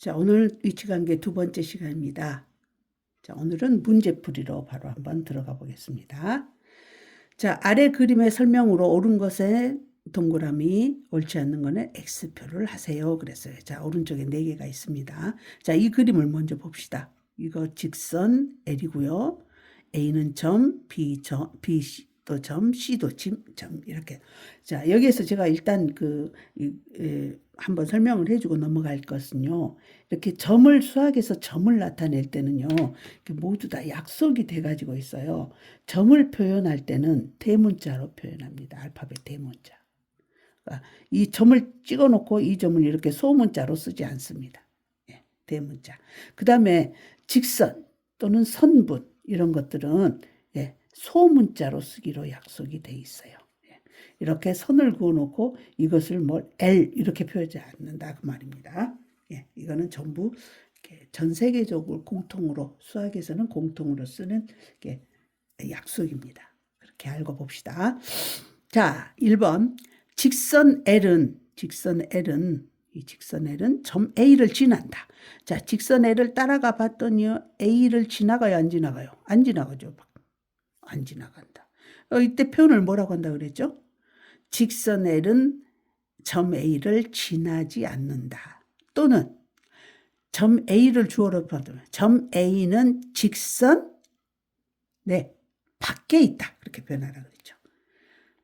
자, 오늘 위치관계 두 번째 시간입니다. 자, 오늘은 문제풀이로 바로 한번 들어가 보겠습니다. 자, 아래 그림의 설명으로 옳은 것에 동그라미, 옳지 않는 거는 X표를 하세요. 그랬어요. 자, 오른쪽에 4개가 있습니다. 자, 이 그림을 먼저 봅시다. 이거 직선 L이고요. A는 점, B 또 점, C도 점, 이렇게. 자, 여기에서 제가 일단 한번 설명을 해주고 넘어갈 것은요. 이렇게 점을 수학에서 점을 나타낼 때는요. 모두 다 약속이 돼가지고 있어요. 점을 표현할 때는 대문자로 표현합니다. 알파벳 대문자. 이 점을 찍어놓고 이 점을 이렇게 소문자로 쓰지 않습니다. 예, 대문자. 그 다음에 직선 또는 선분 이런 것들은 소문자로 쓰기로 약속이 돼 있어요. 이렇게 선을 그어놓고 이것을 L 이렇게 표현하지 않는다 그 말입니다. 이거는 전부 전 세계적으로 공통으로 수학에서는 공통으로 쓰는 약속입니다. 그렇게 알고 봅시다. 자, 1번 직선 L은 이 직선 L은 점 A를 지난다. 자, 직선 L을 따라가 봤더니 A를 지나가요, 안 지나가요? 안 지나가죠. 안 지나간다. 이때 표현을 뭐라고 한다 그랬죠? 직선 L은 점 A를 지나지 않는다. 또는 점 A를 주어로 받으면 점 A는 직선 밖에 있다. 그렇게 표현하라 그랬죠.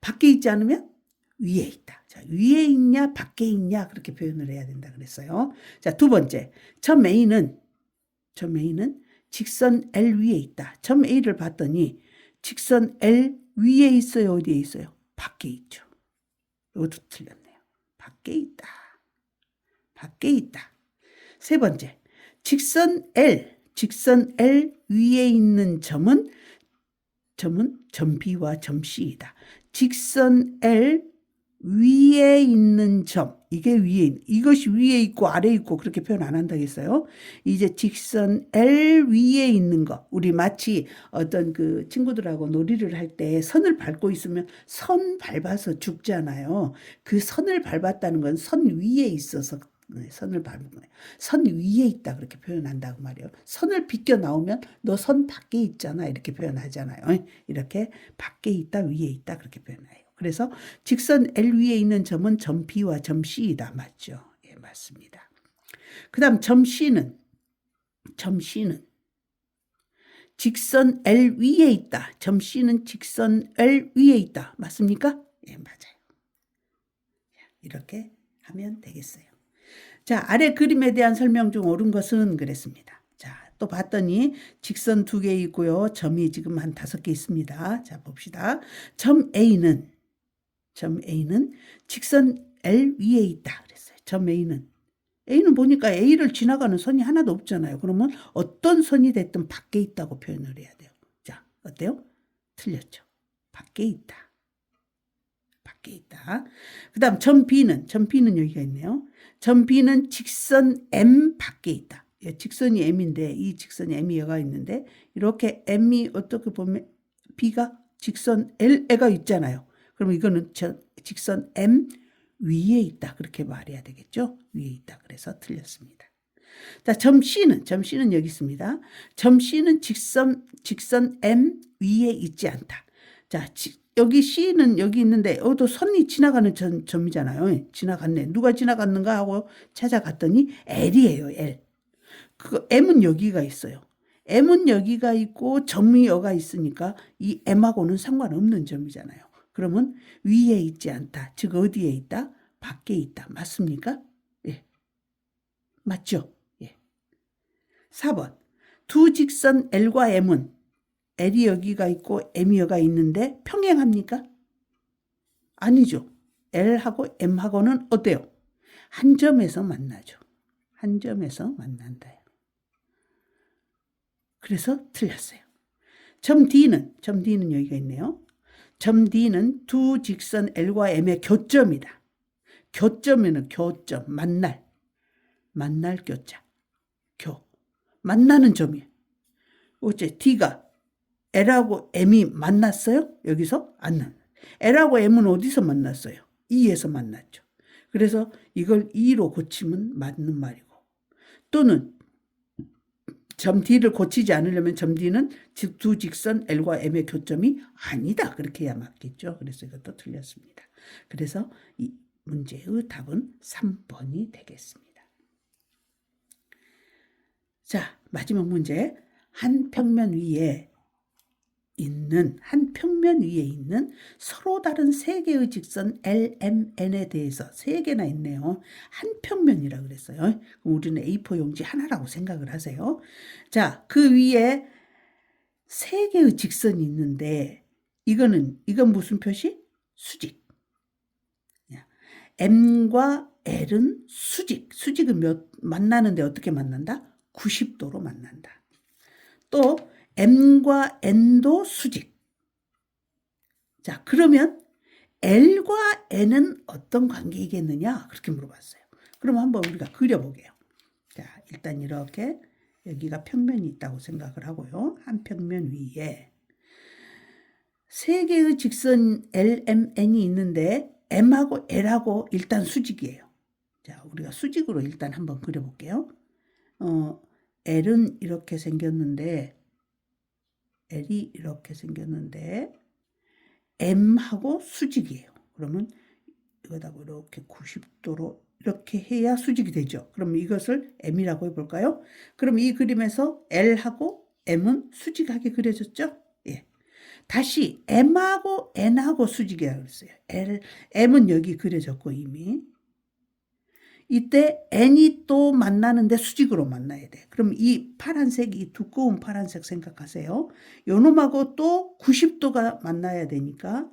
밖에 있지 않으면 위에 있다. 자, 위에 있냐 밖에 있냐 그렇게 표현을 해야 된다 그랬어요. 자, 두 번째. 점 A는 직선 L 위에 있다. 점 A를 봤더니 직선 L 위에 있어요? 어디에 있어요? 밖에 있죠. 이것도 틀렸네요. 밖에 있다. 밖에 있다. 세 번째. 직선 L 위에 있는 점은 점 B와 점 C이다. 직선 L 위에 있는 점, 이것이 위에 있고 아래에 있고 그렇게 표현 안 한다겠어요? 이제 직선 L 위에 있는 거, 우리 마치 어떤 그 친구들하고 놀이를 할 때 선을 밟고 있으면 선 밟아서 죽잖아요. 그 선을 밟았다는 건 선 위에 있어서 선을 밟은 거예요. 선 위에 있다 그렇게 표현한다고 말이에요. 선을 비껴 나오면 너 선 밖에 있잖아 이렇게 표현하잖아요. 이렇게 밖에 있다 위에 있다 그렇게 표현해요. 그래서 직선 L 위에 있는 점은 점 B와 점 C이다. 맞죠? 예, 맞습니다. 그 다음 점 C는 직선 L 위에 있다. 점 C는 직선 L 위에 있다. 맞습니까? 예, 맞아요. 이렇게 하면 되겠어요. 자, 아래 그림에 대한 설명 중 옳은 것은 그랬습니다. 자, 또 봤더니 직선 2개 있고요. 점이 지금 한 5개 있습니다. 자, 봅시다. 점 A는 직선 L 위에 있다 그랬어요. 점 A는 보니까 A를 지나가는 선이 하나도 없잖아요. 그러면 어떤 선이 됐든 밖에 있다고 표현을 해야 돼요. 자, 어때요? 틀렸죠. 밖에 있다. 밖에 있다. 그 다음 점 B는 여기가 있네요. 점 B는 직선 M 밖에 있다. 직선이 M인데 이 직선이 M이 여가 있는데 이렇게 M이 어떻게 보면 B가 직선 L애가 있잖아요. 그럼 이거는 직선 M 위에 있다. 그렇게 말해야 되겠죠? 위에 있다. 그래서 틀렸습니다. 자, 점 C는 여기 있습니다. 점 C는 직선 M 위에 있지 않다. 자, 여기 C는 여기 있는데 또 선이 지나가는 점이잖아요. 지나갔네. 누가 지나갔는가 하고 찾아갔더니 L이에요. L. 그 M은 여기가 있어요. M은 여기가 있고 점이 여가 있으니까 이 M하고는 상관없는 점이잖아요. 그러면 위에 있지 않다. 즉 어디에 있다? 밖에 있다. 맞습니까? 예. 맞죠? 예. 4번. 두 직선 L과 M은 L이 여기가 있고 M이 여가 있는데 평행합니까? 아니죠. L하고 M하고는 어때요? 한 점에서 만나죠. 한 점에서 만난다요. 그래서 틀렸어요. 점 D는 여기가 있네요. 점 D는 두 직선 L과 M의 교점이다. 교점에는 교점, 만날 교자, 만나는 점이에요. 어째 D가 L하고 M이 만났어요? 여기서 안 만났어요. L하고 M은 어디서 만났어요? E에서 만났죠. 그래서 이걸 E로 고치면 맞는 말이고 또는 점 D를 고치지 않으려면 점 D는 두 직선 L과 M의 교점이 아니다. 그렇게 해야 맞겠죠. 그래서 이것도 틀렸습니다. 그래서 이 문제의 답은 3번이 되겠습니다. 자, 마지막 문제. 한 평면 위에 있는 서로 다른 세 개의 직선 LMN에 대해서 세 개나 있네요. 한 평면이라 그랬어요. 그럼 우리는 A4 용지 하나라고 생각을 하세요. 자, 그 위에 세 개의 직선이 있는데 이건 무슨 표시? 수직. M과 L은 수직. 수직은 만나는데 어떻게 만난다? 90도로 만난다. 또 M과 N도 수직. 자, 그러면 L과 N은 어떤 관계이겠느냐? 그렇게 물어봤어요. 그럼 한번 우리가 그려보게요. 자, 일단 이렇게 여기가 평면이 있다고 생각을 하고요. 한 평면 위에 세 개의 직선 LMN이 있는데 M하고 L하고 일단 수직이에요. 자, 우리가 수직으로 일단 한번 그려볼게요. L은 이렇게 생겼는데 L이 이렇게 생겼는데 M하고 수직이에요. 그러면 이거다가 이렇게 90도로 이렇게 해야 수직이 되죠. 그럼 이것을 M이라고 해볼까요? 그럼 이 그림에서 L하고 M은 수직하게 그려졌죠? 예. 다시 M하고 N하고 수직이라고 그랬어요. M은 여기 그려졌고 이미. 이때 N이 또 만나는데 수직으로 만나야 돼. 그럼 이 파란색, 이 두꺼운 파란색 생각하세요. 요 놈하고 또 90도가 만나야 되니까.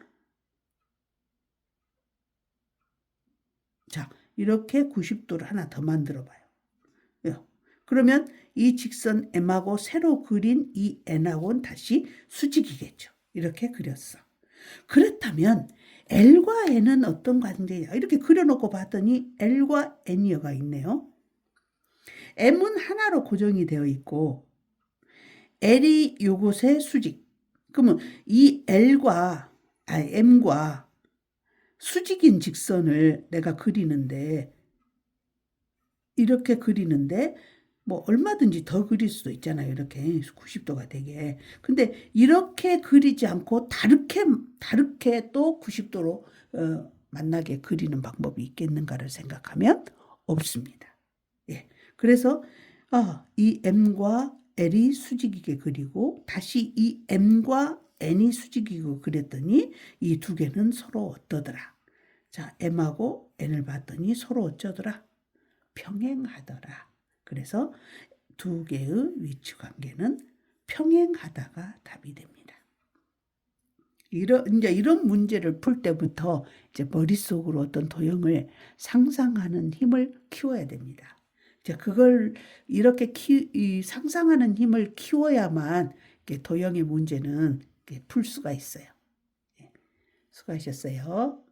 자, 이렇게 90도를 하나 더 만들어 봐요. 그러면 이 직선 M하고 새로 그린 이 N하고는 다시 수직이겠죠. 이렇게 그렸어. 그렇다면 L과 N은 어떤 관계냐? 이렇게 그려놓고 봤더니 L과 N이어가 있네요. M은 하나로 고정이 되어 있고 L이 요곳에 수직. 그러면 이 M과 수직인 직선을 내가 그리는데 이렇게 그리는데 뭐 얼마든지 더 그릴 수도 있잖아요. 이렇게 90도가 되게. 근데 이렇게 그리지 않고 다르게 또 90도로 만나게 그리는 방법이 있겠는가를 생각하면 없습니다. 예. 그래서 이 M과 L이 수직이게 그리고 다시 이 M과 N이 수직이고 그랬더니 이 두 개는 서로 어떠더라. 자, M하고 N을 봤더니 서로 어쩌더라. 평행하더라. 그래서 두 개의 위치 관계는 평행하다가 답이 됩니다. 이런 문제를 풀 때부터 이제 머릿속으로 어떤 도형을 상상하는 힘을 키워야 됩니다. 이제 그걸 이렇게 상상하는 힘을 키워야만 도형의 문제는 풀 수가 있어요. 수고하셨어요.